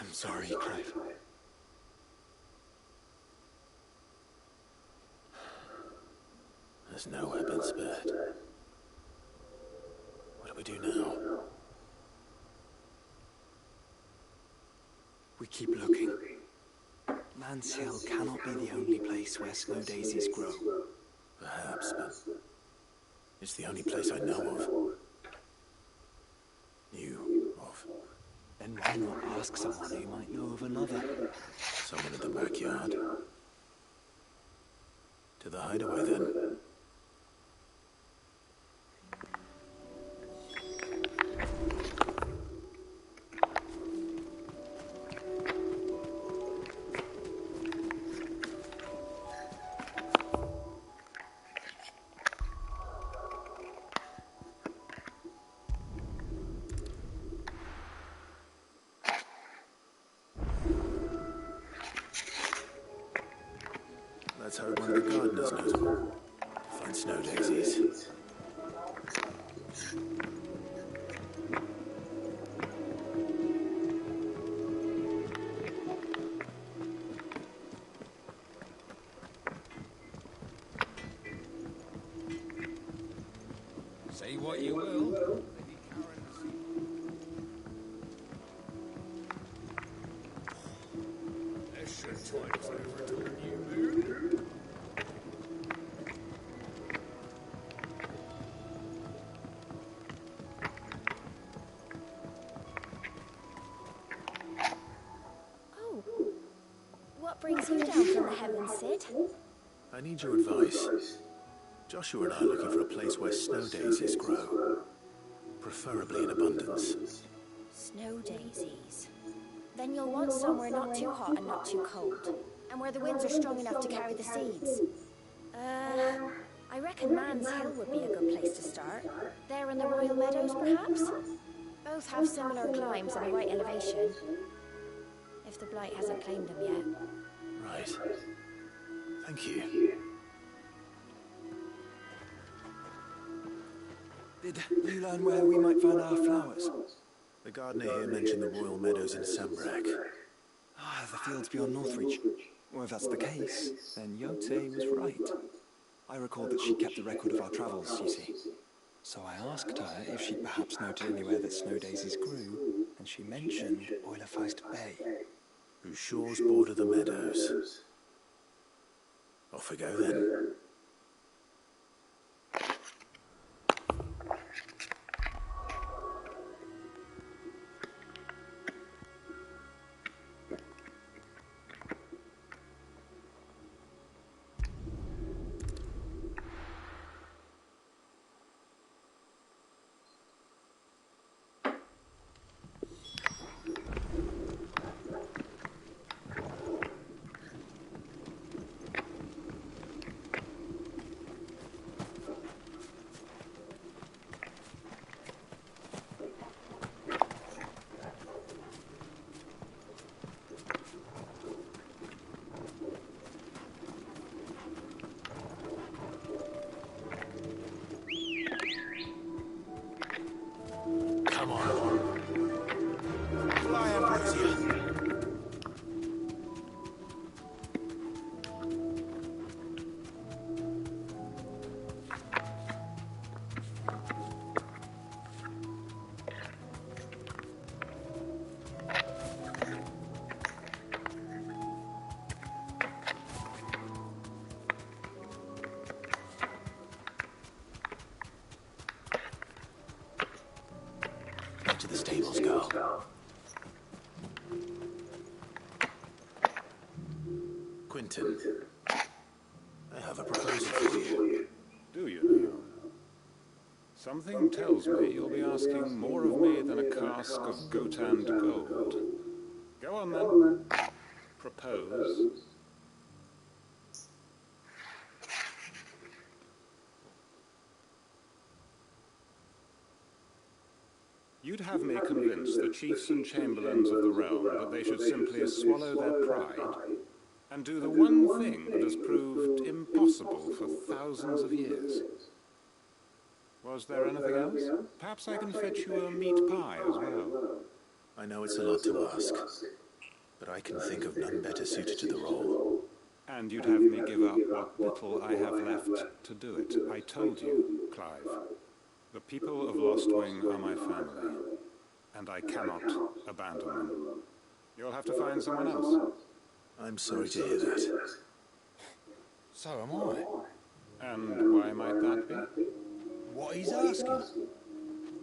I'm sorry, Crave. There's nowhere been spared. What do we do now? We keep looking. Man's Hill cannot be the only place where snow daisies grow. Perhaps, but it's the only place I know of. Knew of. Then why not ask someone who might know of another? Someone in the backyard. To the hideaway, then. Let's hope one of the gardeners knows them. Find snow daisies. Say what you will. This should tide us over to a new mood. Oh. What brings you down from the heavens, Sid? I need your advice. Joshua and I are looking for a place where snow daisies grow. Preferably in abundance. Snow daisies. Then you'll want somewhere not too hot and not too cold. And where the winds are strong enough to carry the seeds. I reckon Man's Hill would be a good place to start. There in the Royal Meadows, perhaps? Both have similar climbs and the right elevation. If the Blight hasn't claimed them yet. Right. Thank you. Did you learn where we might find our flowers? The gardener here mentioned the Royal Meadows in Sembrak. Ah, the fields beyond Northreach. Well, if that's the case, then Yote was right. I recalled that she kept a record of our travels, you see. So I asked her if she'd perhaps noted anywhere that snow daisies grew, and she mentioned Oilerfeist Bay. Whose shores border the meadows. Off we go then. Come on. Fly, Ambrosia. To the stables, girl. Quentin, I have a proposal for you. Do you now? Something tells me you'll be asking more of me than a cask of Gotand gold. Go on then. Propose. You'd have me convince the chiefs and chamberlains of the realm that they should simply swallow their pride and do the one thing that has proved impossible for thousands of years. Was there anything else? Perhaps I can fetch you a meat pie as well. I know it's a lot to ask. but I can think of none better suited to the role. And you'd have me give up what little I have left to do it. I told you, Clive. The people of Lost Wing are my family, and I cannot abandon them. You'll have to find someone else. I'm sorry to hear that. So am I. And why might that be? What he's asking.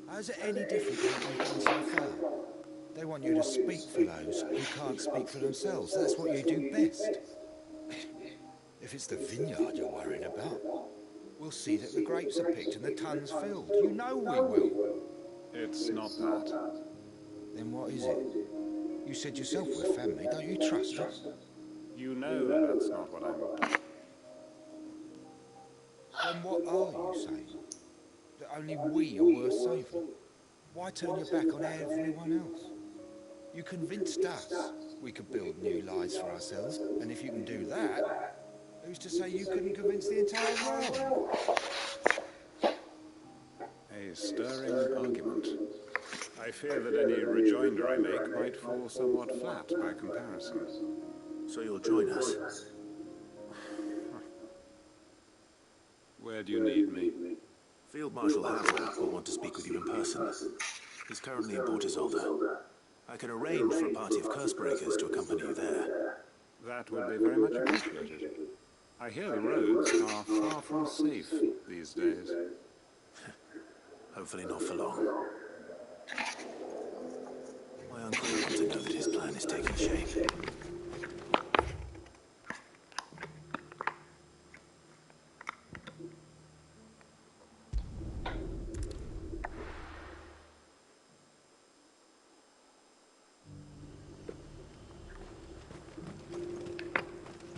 How's it any different than what we've done so far? They want you to speak for those who can't speak for themselves. That's what you do best. If it's the vineyard you're worrying about, we'll see that the grapes are picked and the tons filled. You know we will. It's not that. Then what is it? You said yourself we're family. Don't you trust us? You know that's not what I'm... Then what are you saying? That only we are worth saving? Why turn your back on everyone else? You convinced us we could build new lives for ourselves, and if you can do that, who's to say you couldn't convince the entire world? A stirring argument. I fear that any rejoinder I make might fall somewhat flat by comparison. So you'll join us? Where do you need me? Field Marshal Howard will want to speak with you in person. He's currently in Bortisolda. I can arrange for a party of curse-breakers to accompany you there. That would be very much appreciated. I hear the roads are far from safe these days. Hopefully not for long. My uncle will want to know that his plan is taking shape.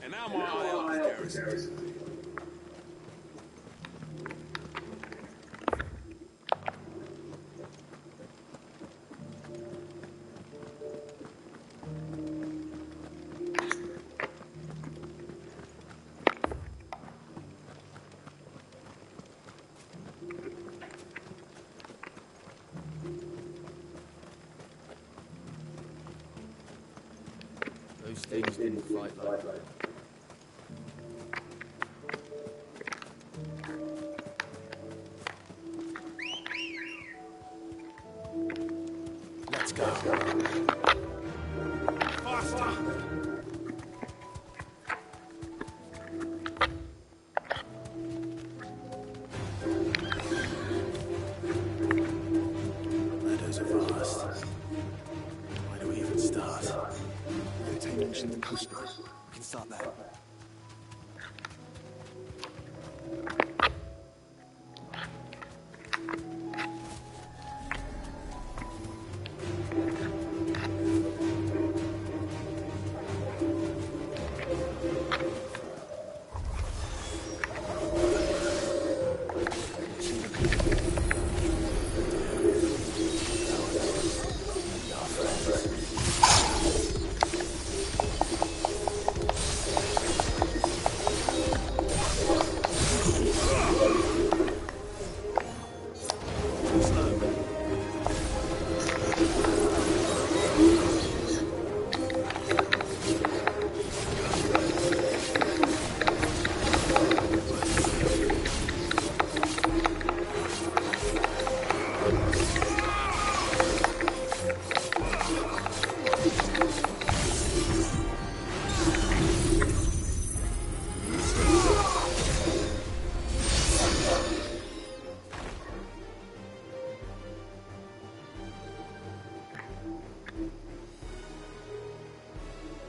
And now my eye on the garrison. Those things didn't fight like that. Let's go. Faster! Meadows are vast. Where do we even start? Lieutenant mentioned the coast road. We can start there.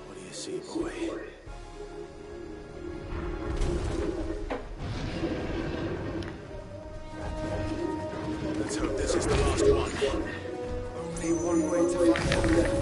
What do you see, boy? Let's hope this is the last one. Only one way to find out.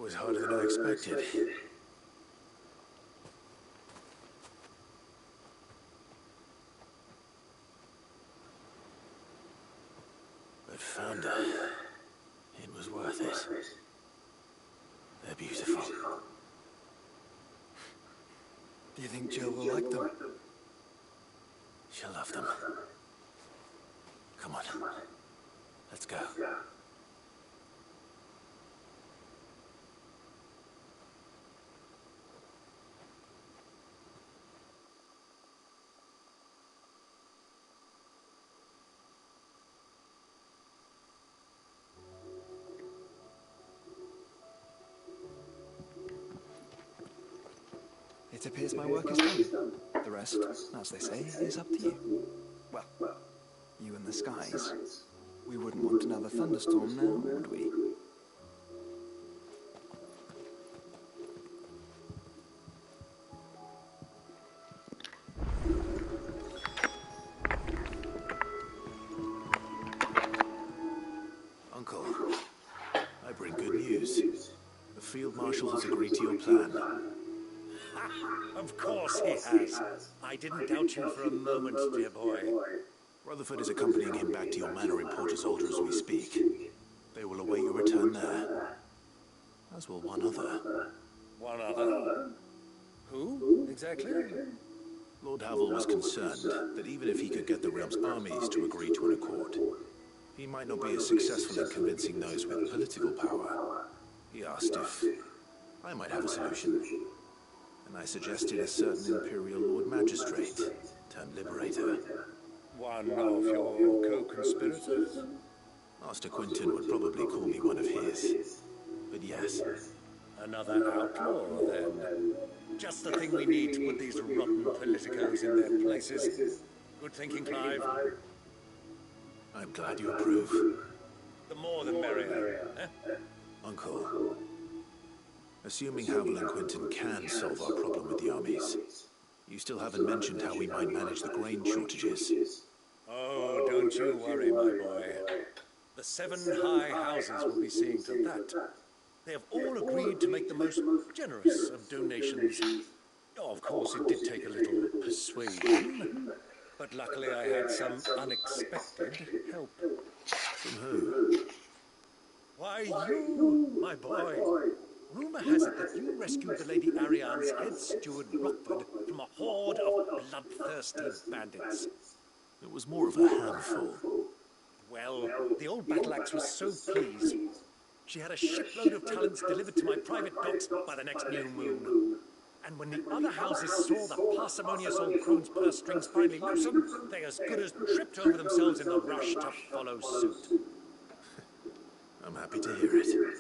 was harder than I expected. But found her. It was worth it. They're beautiful. Do you think Jill will like them? She'll love them. Come on. Let's go. It appears my work is done. The rest, as they say, is up to you. Well, you and the skies. We wouldn't want another thunderstorm now, would we? Uncle, I bring good news. The Field Marshal has agreed to your plan. Of course he has. I didn't doubt you for a moment, dear boy. Rutherford is accompanying him back to your manor in Porter's as we speak. They will await your return there. As will one other. One other? Who, exactly? Lord Havel was concerned that even if he could get the realm's armies to agree to an accord, he might not be as successful in convincing those with political power. He asked if I might have a solution. And I suggested a certain Imperial Lord Magistrate, turned Liberator. One of your co-conspirators? Master Quinton would probably call me one of his. But yes. Another outlaw, then. Just the thing we need to put these rotten politicos in their places. Good thinking, Clive. I'm glad you approve. The more the merrier, eh? Uncle, assuming Havel and Quinton can solve our problem with the armies, you still haven't mentioned how we might manage the grain shortages. Oh, don't you worry, my boy. The 7 high houses will be seeing to that. They have all agreed to make the most generous of donations. Oh, of course, it did take a little persuasion, but luckily I had some unexpected help. From who? Why, you, my boy. Rumor has it that you rescued the Lady Ariane's head steward Rockford from a horde of bloodthirsty bandits. It was more of a handful. Well, the old battle axe was so pleased. She had a shipload of talents delivered to my private docks by the next new moon. And when the other houses saw the parsimonious old crone's purse strings finally loosened, they as good as tripped over themselves in the rush to follow suit. I'm happy to hear it.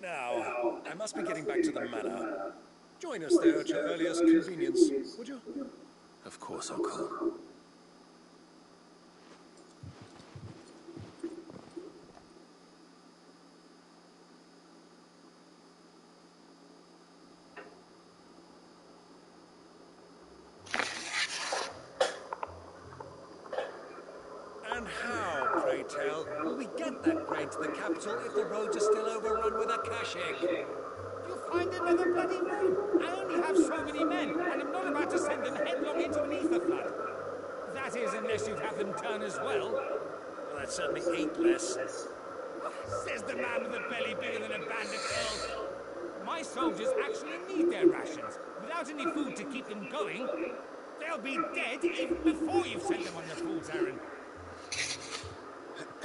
Now, I must be getting back to the manor. Join us there at your earliest convenience, would you? Of course, Uncle. And how, pray tell, will we get that grain to the capital if the roads are still overrun with akashic? You'll find another bloody moon. I only have so many men, and I'm not about to send them headlong into an ether flood. That is, unless you'd have them turn as well. Well, that's certainly 8 less. Says the man with a belly bigger than a bandit girl. My soldiers actually need their rations. Without any food to keep them going, they'll be dead even before you've sent them on the fool's errand.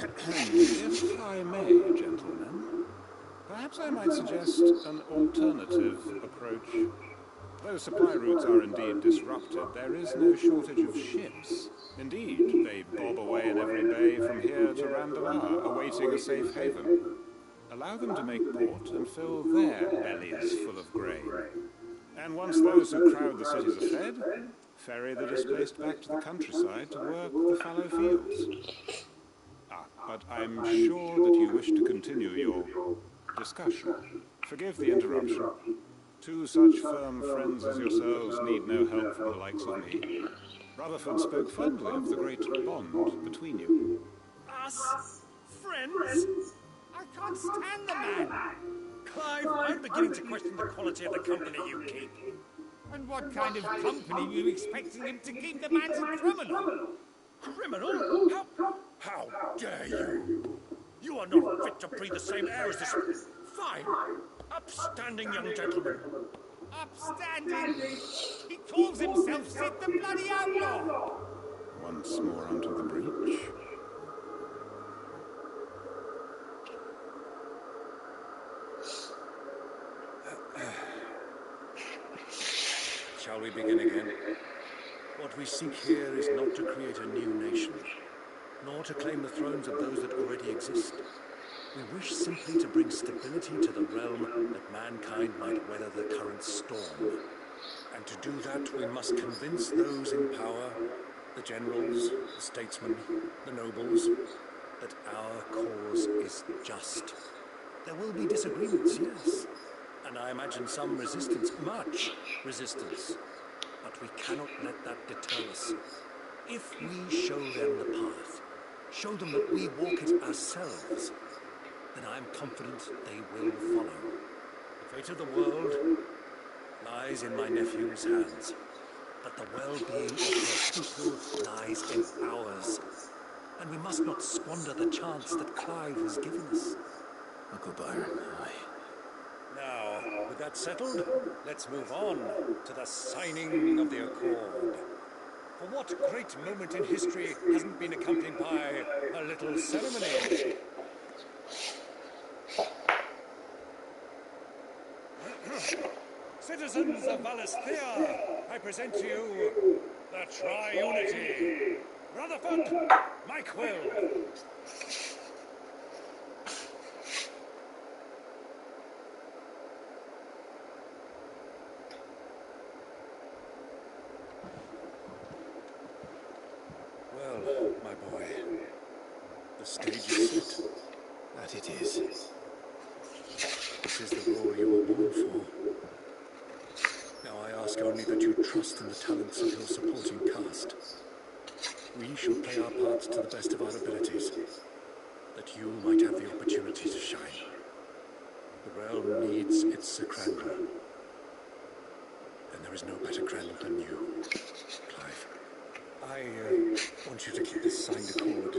If I may, gentlemen, perhaps I might suggest an alternative approach. Though supply routes are indeed disrupted, there is no shortage of ships. Indeed, they bob away in every bay from here to Randalar, awaiting a safe haven. Allow them to make port and fill their bellies full of grain. And once those who crowd the cities are fed, ferry the displaced back to the countryside to work the fallow fields. But I'm sure that you wish to continue your discussion. Forgive the interruption. 2 such firm friends as yourselves need no help from the likes of me. Rutherford spoke fondly of the great bond between you. Us? Friends? I can't stand the man. Clive, I'm beginning to question the quality of the company you keep. And what kind of company were you expecting him to keep? The man's a criminal. Criminal? How dare you? You are not fit to breathe the same air as this fine, upstanding young gentleman. Upstanding. He calls himself Sid the Bloody Outlaw. Once more onto the breach. Shall we begin again? What we seek here is not to create a new nation, nor to claim the thrones of those that already exist. We wish simply to bring stability to the realm that mankind might weather the current storm. And to do that, we must convince those in power, the generals, the statesmen, the nobles, that our cause is just. There will be disagreements, yes. And I imagine some resistance, much resistance. But we cannot let that deter us. If we show them the path, show them that we walk it ourselves, then I am confident they will follow. The fate of the world lies in my nephew's hands, but the well-being of their people lies in ours. And we must not squander the chance that Clive has given us. Uncle Byron, aye. Now, with that settled, let's move on to the signing of the Accord. For what great moment in history hasn't been accompanied by a little ceremony? Citizens of Valisthea, I present to you the Tri-Unity. Rutherford, Mike Will. Well, my boy, the stage is set. That it is. This is the role you were born for. Now I ask only that you trust in the talents of your supporting cast. We shall play our parts to the best of our abilities, that you might have the opportunity to shine. The realm needs its Sir Crandall, and there is no better Crandall than you, Clive. I want you to keep this signed accord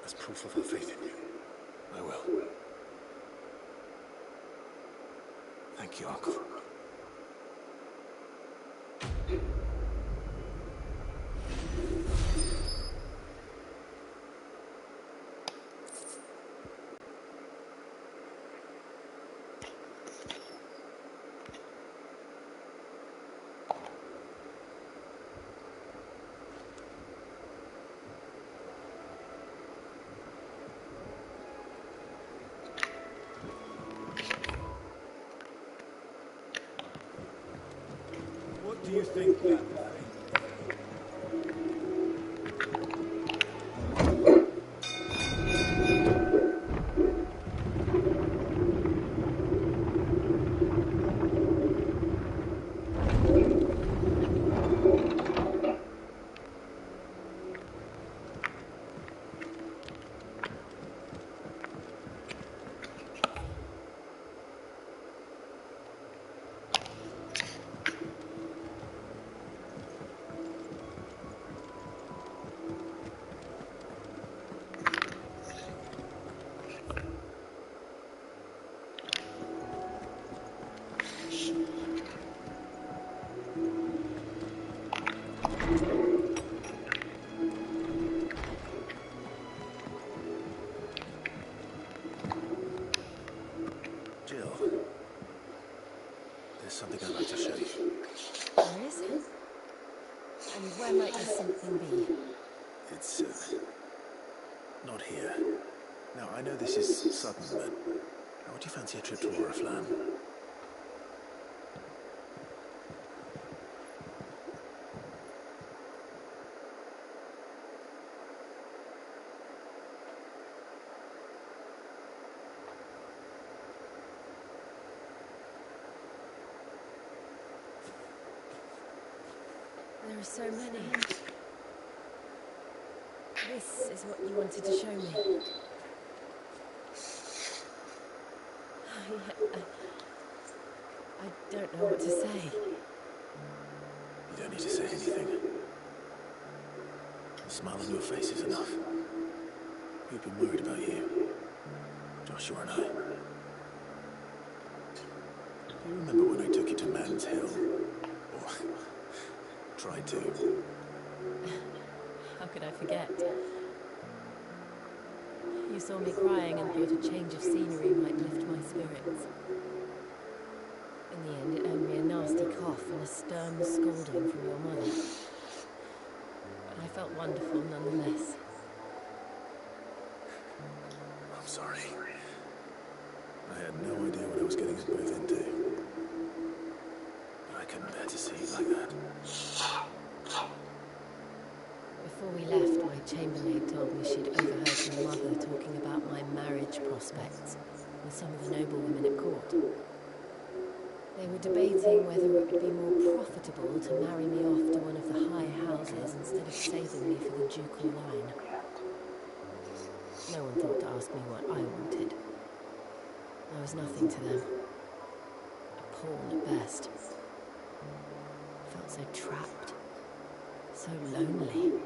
as proof of our faith in you. I will. Thank you, Uncle. What do you think, lad? Jill, there's something I'd like to show you. There is? And where might this something be? It's, not here. Now, I know this is sudden, but how would you fancy a trip to Oriflamme? There are so many. This is what you wanted to show me. I don't know what to say. You don't need to say anything. The smile on your face is enough. We've been worried about you, Joshua and I. Do you remember when I took you to Man's Hill? Or tried to? How could I forget? You saw me crying and thought a change of scenery might lift my spirits. In the end, it earned me a nasty cough and a stern scolding from your mother. But I felt wonderful nonetheless. I'm sorry. I had no idea what I was getting us both into. But I couldn't bear to see you like that. Before we left, my chambermaid told me she'd overheard my mother talking about my marriage prospects with some of the noblewomen at court. They were debating whether it would be more profitable to marry me off to one of the high houses instead of saving me for the ducal line. No one thought to ask me what I wanted. I was nothing to them. A pawn at best. I felt so trapped. So lonely.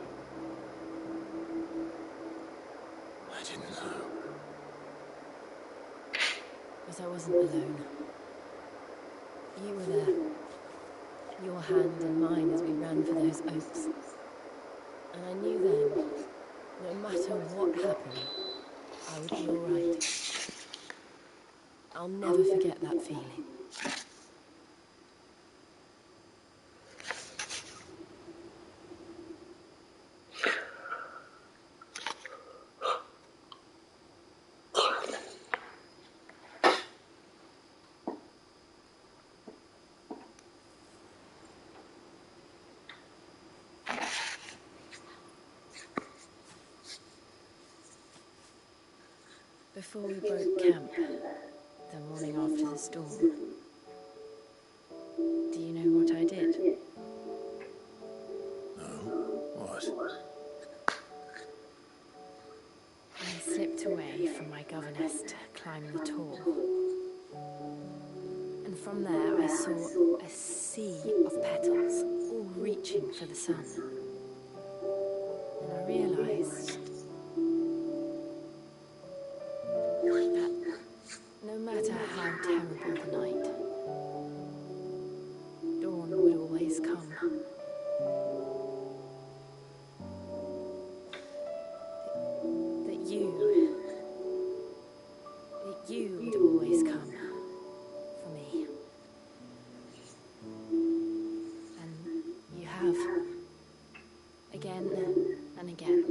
I didn't know. But I wasn't alone. You were there. Your hand in mine as we ran for those oaks. And I knew then, no matter what happened, I would be all right. I'll never forget that feeling. Before we broke camp, the morning after the storm, do you know what I did? No? What? I slipped away from my governess to climb the tor. And from there I saw a sea of petals, all reaching for the sun. And I realized that no matter how terrible the night, dawn would always come. That you would always come for me. And you have, again and again.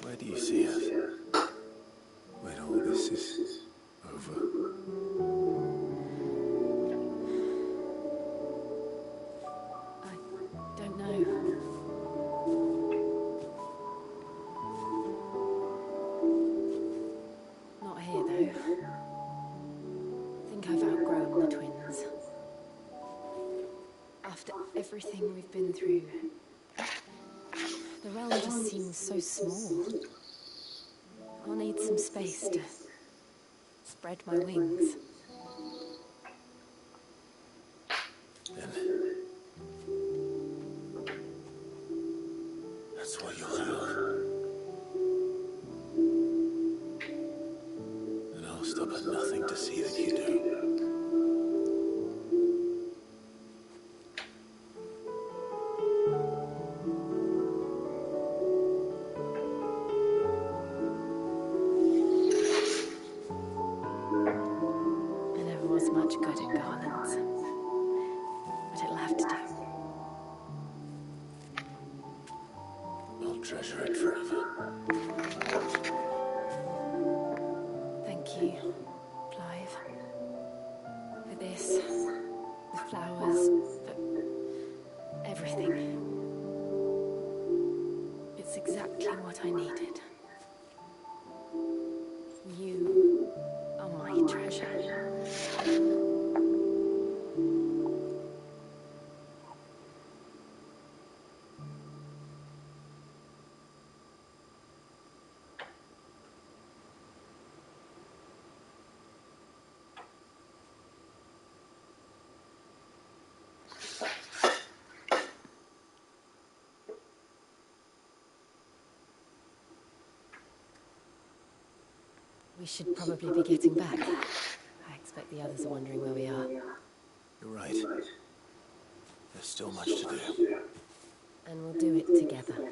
Where do you see us? When all this is over? I don't know. Not here, though. I think I've outgrown the twins. After everything we've been through, the realm just seems so small. I'll need some space to spread my wings. Then that's what you'll have. And I'll stop at nothing to see that you do. I never was much good at garlands, but it'll have to do. I'll treasure it forever. Thank you, Clive. For this, the flowers, for everything. It's exactly what I needed. You are my treasure. We should probably be getting back. I expect the others are wondering where we are. You're right. There's still much to do. And we'll do it together.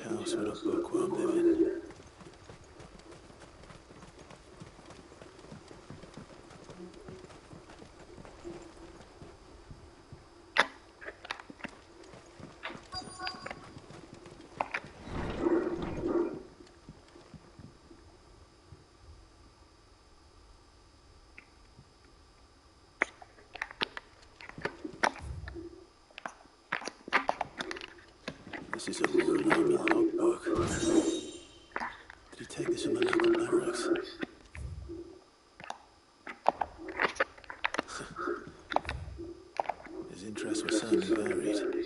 House would a bookworm live in? This is a Royal Army logbook. Did he take this from the local barracks? His interests were certainly varied.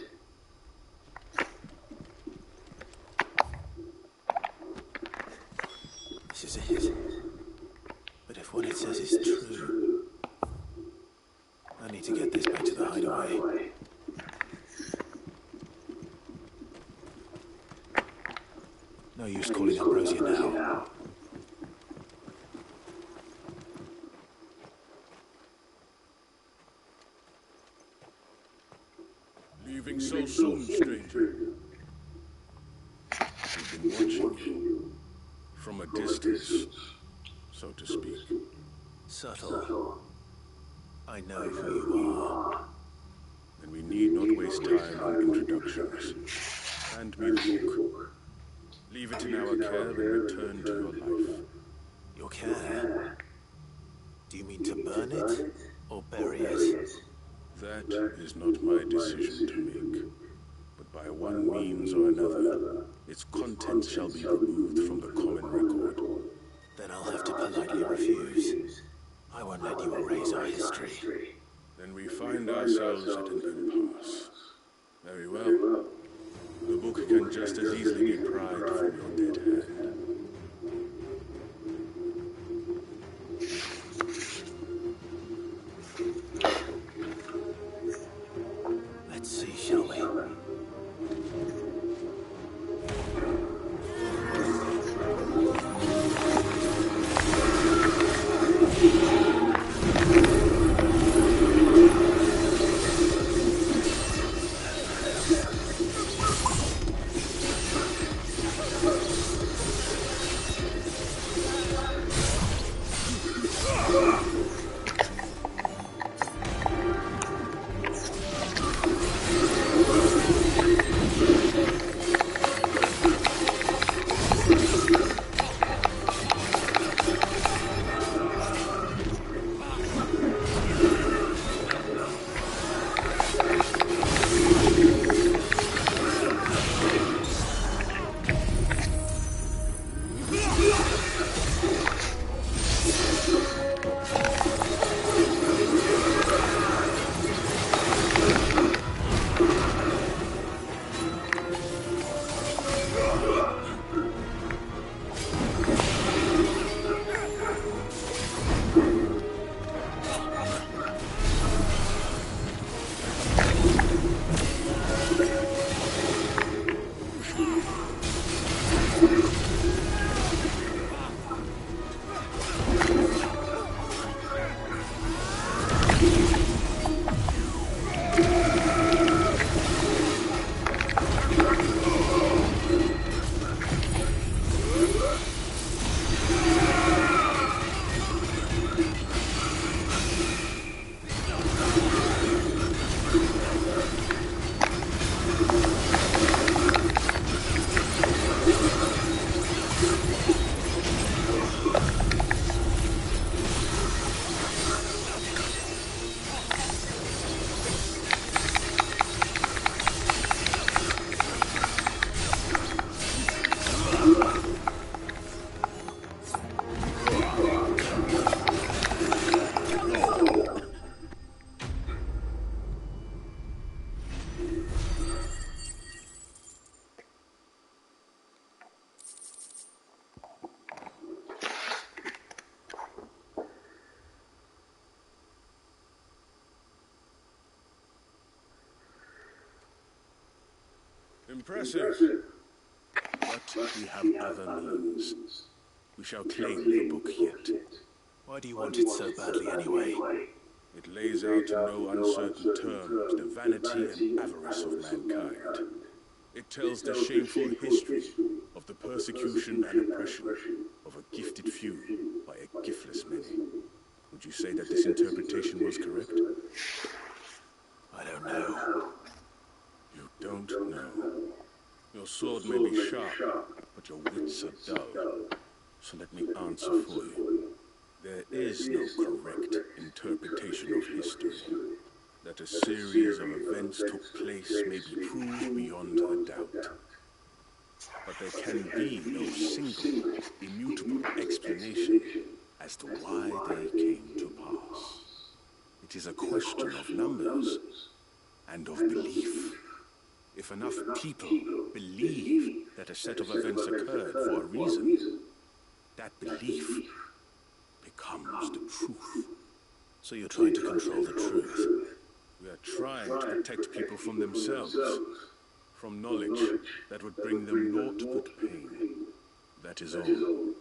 This is it. But if what it says is true, I need to get this back to the hideaway. No use calling Ambrosia now. Leaving so soon, stranger. We've been watching you. From a distance, so to speak. Subtle. I know who you are. Then we need not waste time on introductions. Hand me the book. Leave it in our care and return to your life. Your care? Do you mean to burn it or bury it? That is not my decision to make. But by one means or another, its contents shall be removed from the common record. Then I'll have to politely refuse. I won't let you erase our history. Then we find ourselves at an impasse. Very well. The book can just as easily be pried from your dead hand. Let's see, shall we? Impressive. But we have other means. We shall claim the book yet. Why do you want it so badly anyway? It lays out in no uncertain terms the vanity and avarice of mankind. It tells the shameful history of the persecution and oppression of a gifted few by a giftless many. Would you say that this interpretation was correct? I don't know. You don't know. Your sword may be sharp, but your wits are dull. So let me answer for you. There is no correct interpretation of history. That a series of events took place may be proved beyond a doubt. But there can be no single, immutable explanation as to why they came to pass. It is a question of numbers and of belief. If enough people believe that a set of events occurred for a reason, that belief becomes the truth. So you're trying to control the truth? We are trying to protect people from themselves, from knowledge that would bring them naught but pain. That is all. You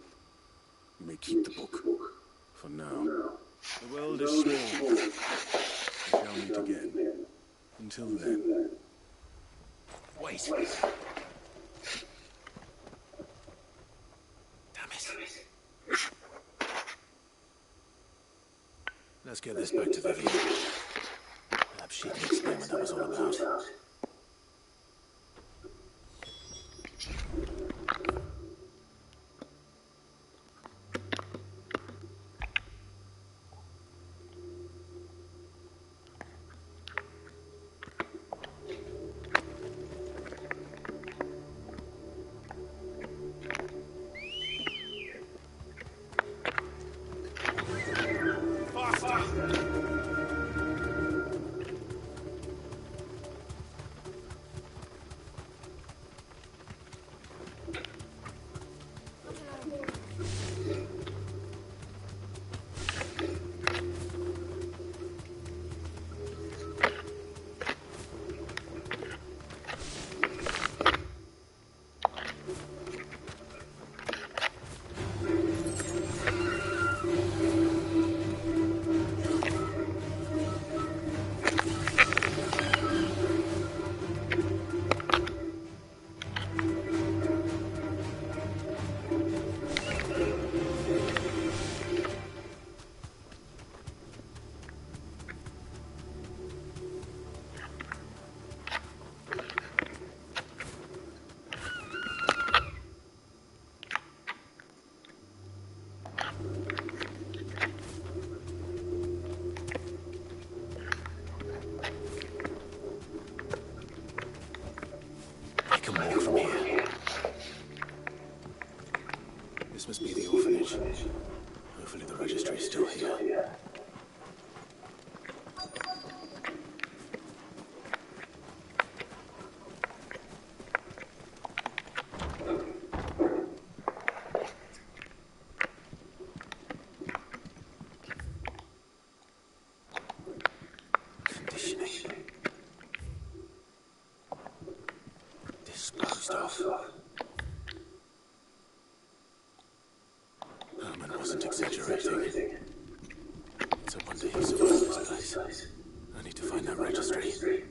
may keep the book, for now. The world is small. We shall meet again. Until then. Wait. Damn it. Let's get this back to Vivian. Perhaps she can explain what that was all about. This must be the orphanage. Hopefully the registry is still here. Conditioning. Disposed of. Herman wasn't exaggerating. It's a wonder he survived this place. I need to find that registry.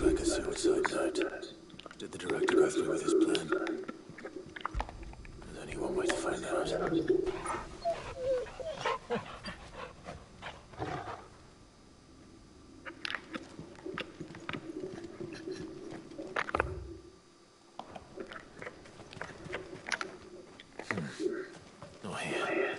looks like a suicide note. Did the director go through with his plan? There's only one way to find out. Not here.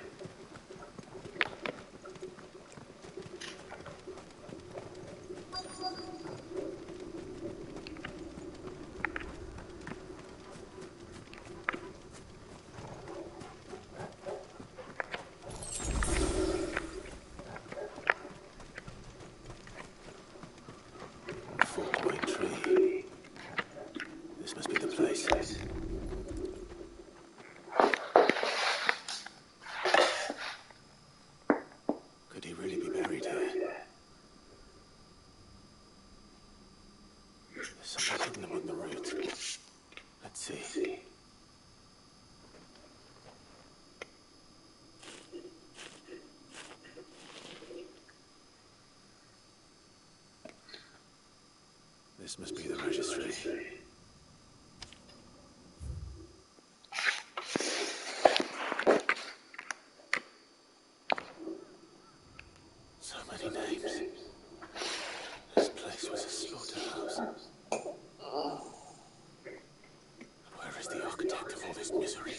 This must be the registry. So many names. This place was a slaughterhouse. Where is the architect of all this misery?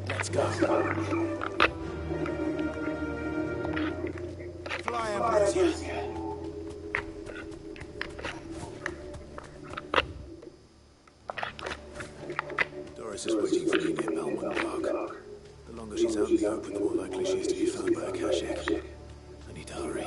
Let's go. Fly, Ambrosia. Doris is waiting for me near Belmont Park. The longer she's out in the open, the more likely she is to be found by a Akashic. I need to hurry.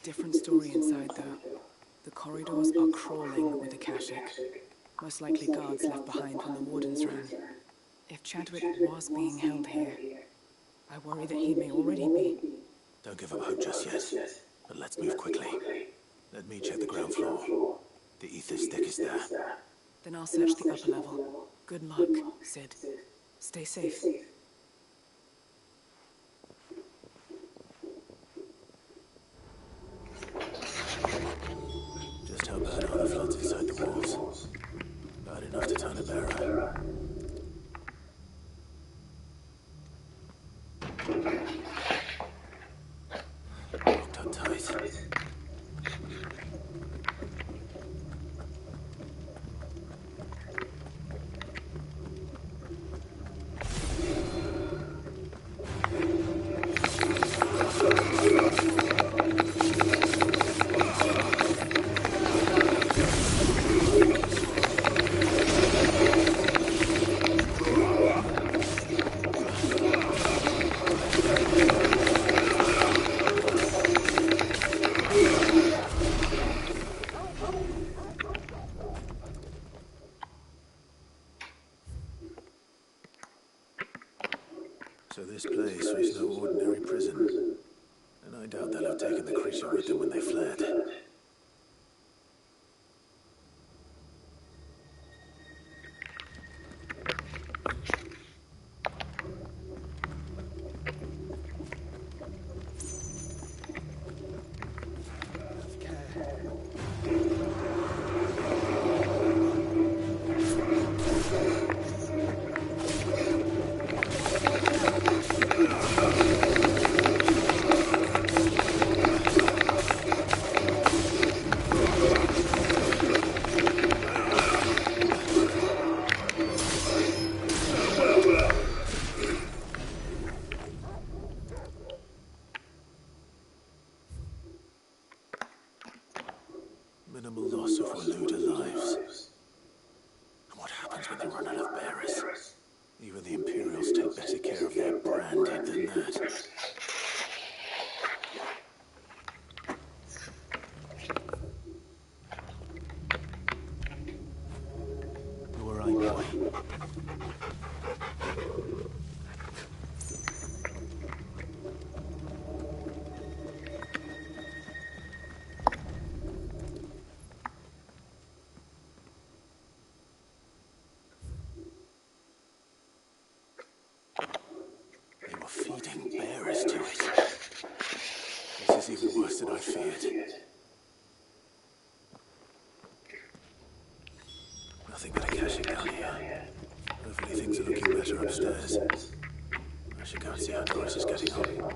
different story inside, though. The corridors are crawling with Akashic. Most likely guards left behind when the Wardens ran. If Chadwick was being held here, I worry that he may already be. Don't give up hope just yet, but let's move quickly. Let me check the ground floor. The ether stick is there. Then I'll search the upper level. Good luck, Sid. Stay safe. Just how bad are the floods inside the walls? Bad enough to turn a bearer. Locked up tight. So this place was no ordinary prison. And I doubt they'll have taken the creature with them when they fled. Minimal loss of Waluda lives. And what happens when they run out of bearers? Even the Imperials take better care of their branded than that. You all right, boy? Feeding bearers to it. This is even worse than I feared. Nothing but Akashic down here. Hopefully things are looking better upstairs. I should go and see how Doris is getting on.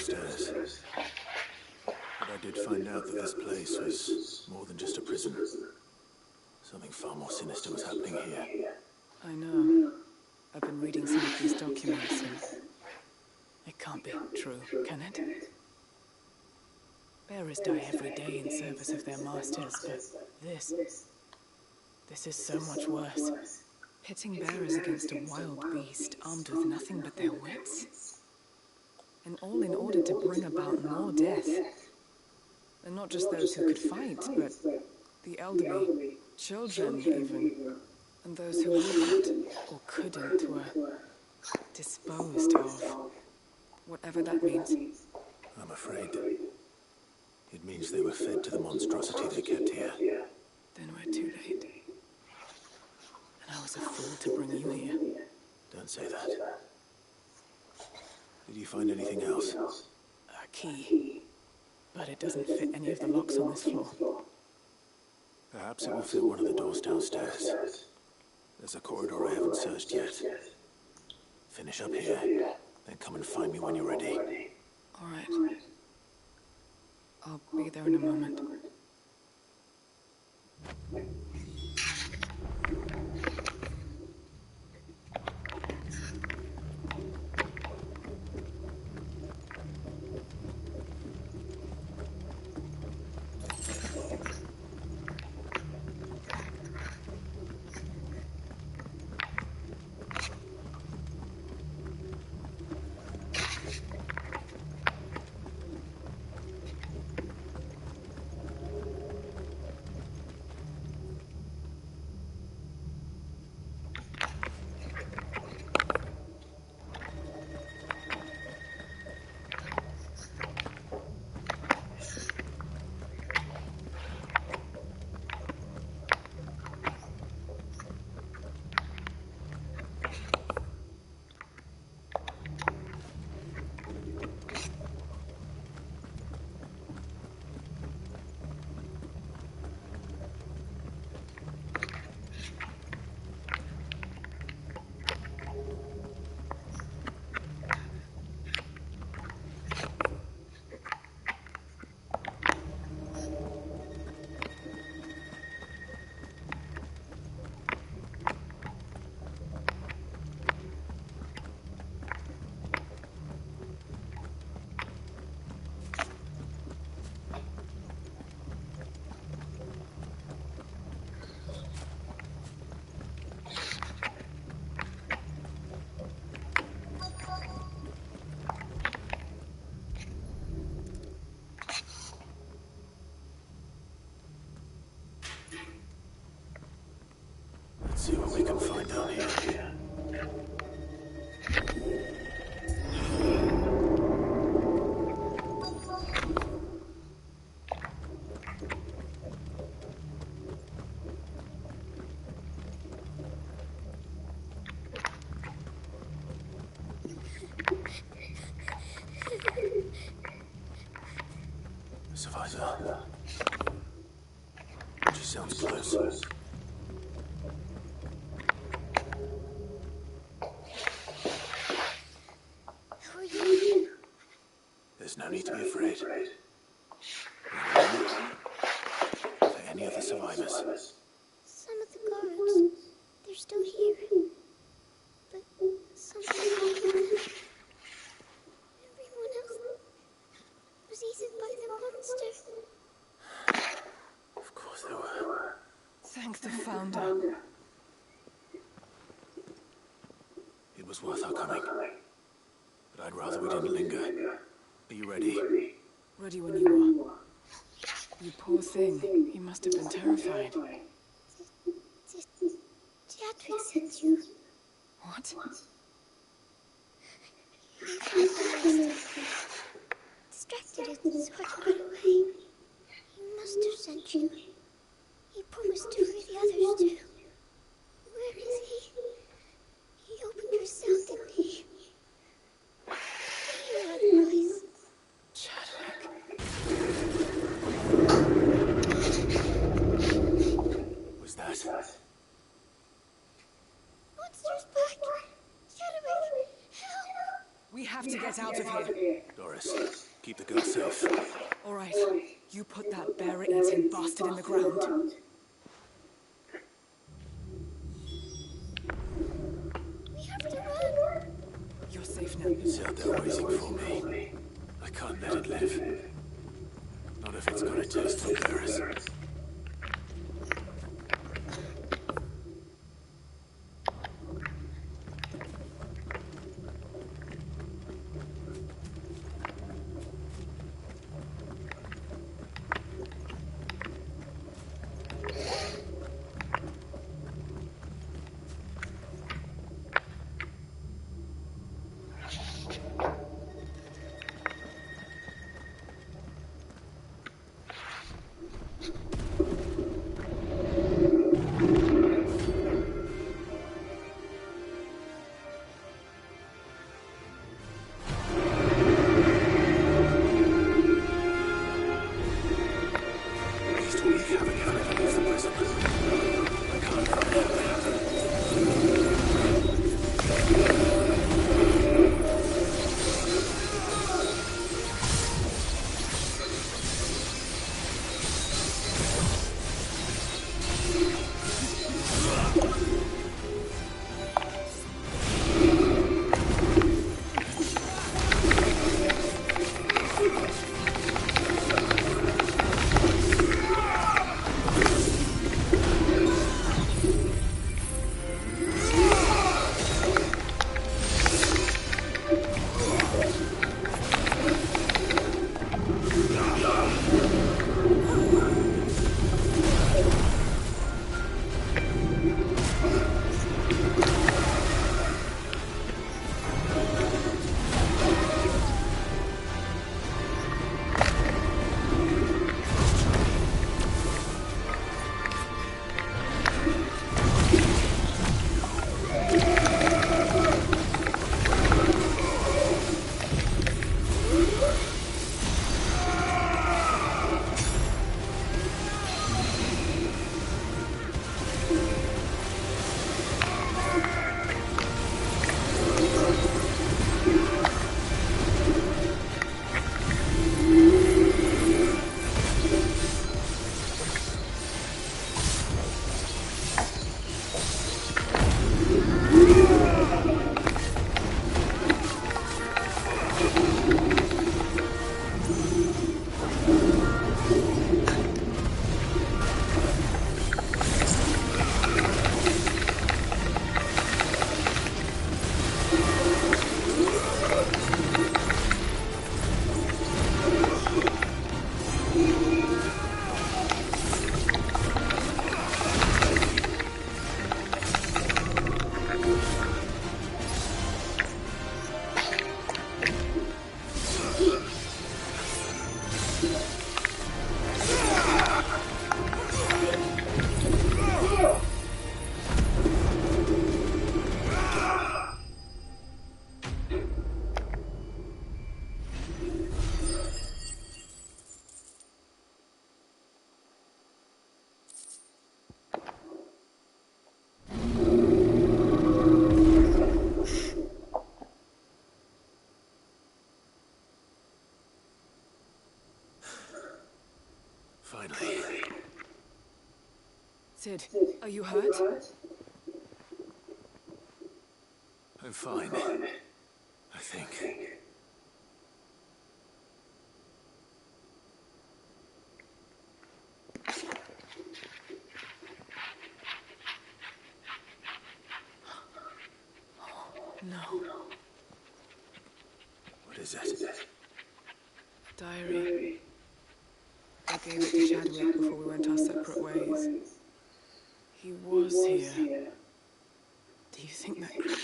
downstairs. But I did find out that this place was more than just a prison. Something far more sinister was happening here. I know. I've been reading some of these documents, and it can't be true, can it? Bearers die every day in service of their masters, but this is so much worse. Pitting bearers against a wild beast armed with nothing but their wits. And all in order to bring about more death. And not just those who could fight, but the elderly, children even. And those who wouldn't or couldn't were disposed of. Whatever that means. I'm afraid it means they were fed to the monstrosity they kept here. Then we're too late. And I was a fool to bring you here. Don't say that. Did you find anything else? A key. But it doesn't fit any of the locks on this floor. Perhaps it will fit one of the doors downstairs. There's a corridor I haven't searched yet. Finish up here, then come and find me when you're ready. All right. I'll be there in a moment. Let's see what we can find down here. Survivor. She sounds close. Who are you? There's no need to be afraid. For any of the survivors. Some of the guards, they're still here. But something happened. Everyone else was eaten by the monster. Of course there were. Thank the Founder. It was worth our coming. But I'd rather we didn't linger. Are you ready? Ready when you are. You poor thing. He must have been terrified. Chadwick sent you. What? Distracted and so I could run away. He must have sent you. He promised to free the others too. Where is he? He opened your cell, didn't he? Hear otherwise. Chadwick. Was that? Monster's back! Chadwick, help! We have to get out of here. Doris, keep the girl safe. All right. You put that bearer-eating bastard in the ground. We have to run. You're safe now. It's out there waiting for me. I can't let it live. Not if it's got a taste for Paris. Finally. Sid, are you hurt? I'm fine. I think. No. What is it? Diary. I gave it to Chadwick before we went our separate ways. He was here. Do you think that could...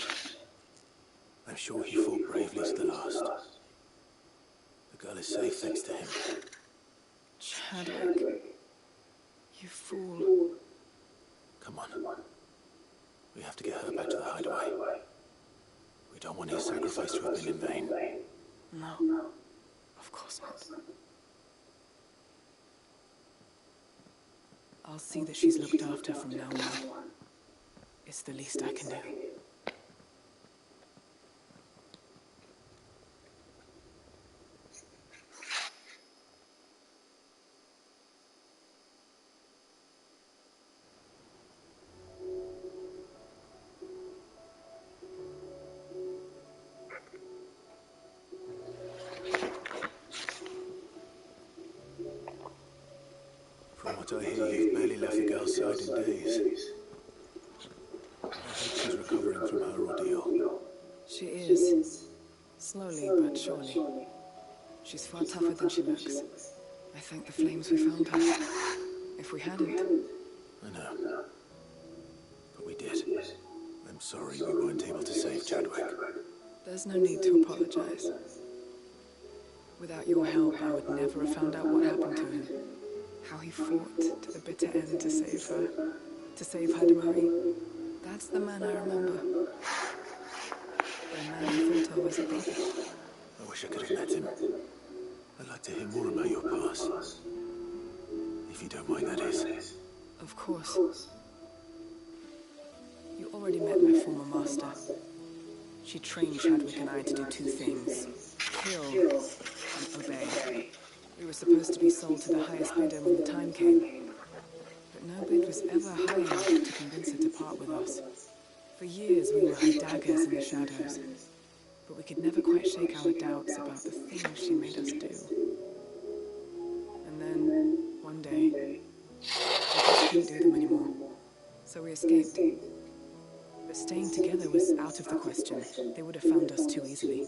I'm sure he fought bravely to the last. The girl is safe thanks to him. Chadwick. You fool. Come on. We have to get her back to the hideaway. We don't want his sacrifice to have been in vain. No. Of course not. I'll see that she's looked after from now on. It's the least I can do. I hear you've barely left the girl's side in days. I hope she's recovering from her ordeal. She is. Slowly but surely. She's far tougher than she looks. I thank the flames we found her. If we hadn't... I know. But we did. I'm sorry we weren't able to save Chadwick. There's no need to apologize. Without your help, I would never have found out what happened to him. How he fought to the bitter end to save her. To save Heide Marie. That's the man I remember. The man I thought of as a brother. I wish I could have met him. I'd like to hear more about your past. If you don't mind, that is. Of course. You already met my former master. She trained Chadwick and I to do two things. Kill and obey. We were supposed to be sold to the highest bidder when the time came. But no bid was ever high enough to convince her to part with us. For years we were her daggers in the shadows. But we could never quite shake our doubts about the things she made us do. And then, one day, we just couldn't do them anymore. So we escaped. But staying together was out of the question. They would have found us too easily.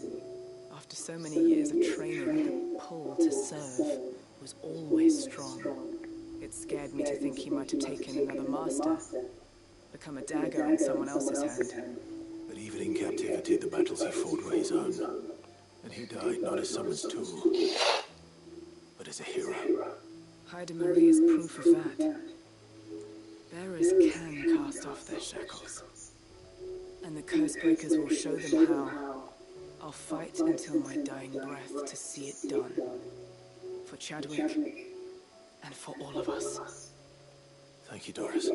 After so many years of training, the pull to serve was always strong. It scared me to think he might have taken another master, become a dagger in someone else's hand. But even in captivity, the battles he fought were his own. And he died not as someone's tool, but as a hero. Heide Marie is proof of that. Bearers can cast off their shackles. And the curse breakers will show them how. I'll fight until my dying breath to see it done. For Chadwick, and for all of us. Thank you, Doris.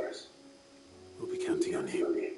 We'll be counting on you.